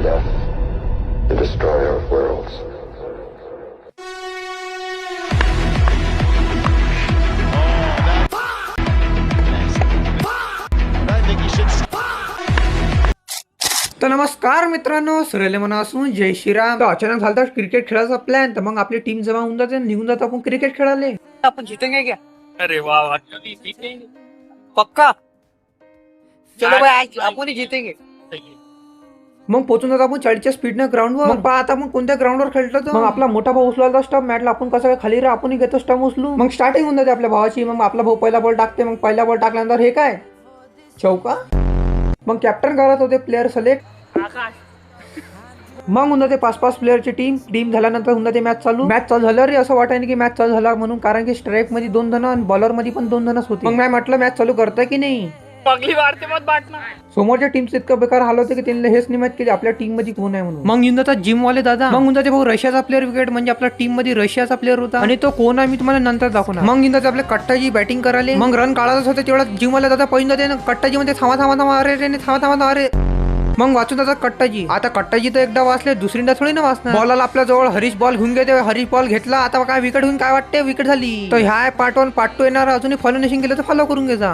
death, the destroyer of worlds. तर नमस्कार मित्रांनो, सरले म्हणा असून जय श्रीराम. तर अचानक झालं क्रिकेट खेळायचा प्लॅन, तर मग आपली टीम जमा होऊन जाते, निघून जातो आपण क्रिकेट खेळायला. अपन जीतेंगे क्या? अरे वाह वाह, जीतेंगे पक्का? चलो भाई, आज अपन ही जीतेंगे. मग पोहोचून जातो आपण 40च्या स्पीडनं ग्राउंडवर. मग पहा आता मग कोणत्या ग्राउंडवर खेळतो. मग आपला मोठा भाऊ उचलायचा स्टंप मॅटला, आपण कसं काय खाली रे, आपण घेतो स्टंप उचलू. मग स्टार्टिंग होऊन जाते आपल्या भावाची. मग आपला भाऊ पहिला बॉल टाकते. मग पहिला बॉल टाकल्यानंतर हे काय चौका. मग कॅप्टन करत होते प्लेअर सिलेक्ट. मग होऊन जाते 5-5 प्लेअरची टीम झाल्यानंतर होऊन जाते मॅच चालू झालं रे. असं वाटायला की मॅच चालू झाला म्हणून, कारण की स्ट्राईक मध्ये 2 जण आणि बॉलर मध्ये पण 2 जणच होते. मग मी म्हटलं मॅच चालू करता की नाही. अगली बार ते मत बांटना. समोरच्या टीमचं इतकं बेकार हाल होते की त्यांनी हेच नाही माहित की आपल्या टीम मध्ये कोण आहे म्हणून. मग येऊन जातात जिम वाले दादा. मग होऊन जाते भाऊ रशियाचा प्लेअर विकेट, म्हणजे आपल्या टीम मध्ये रशियाचा प्लेअर होता आणि तो कोण आहे मी तुम्हाला नंतर दाखवणार. मग येऊन जाते आपल्या कट्टाजी बॅटिंग करायला. मग रन काढायचं होते तेवढा जिम वाले दादा पहिन जाते. कट्टाजी मध्ये थांबा अरे मग वाचून जातात कट्टाजी. आता कट्टाजी तर एकदा वाचले, दुसरीदा थोडी ना वाचणार. बॉलला आपल्या जवळ हरीश बॉल घेऊन घेते. हरीश बॉल घेतला. आता काय विकेट होऊन काय वाटते, विकेट झाली. तर ह्या पार्ट 1 पार्ट 2 येणार. अजूनही फॉलो नसेल केलं तर फॉलो करून घ्या.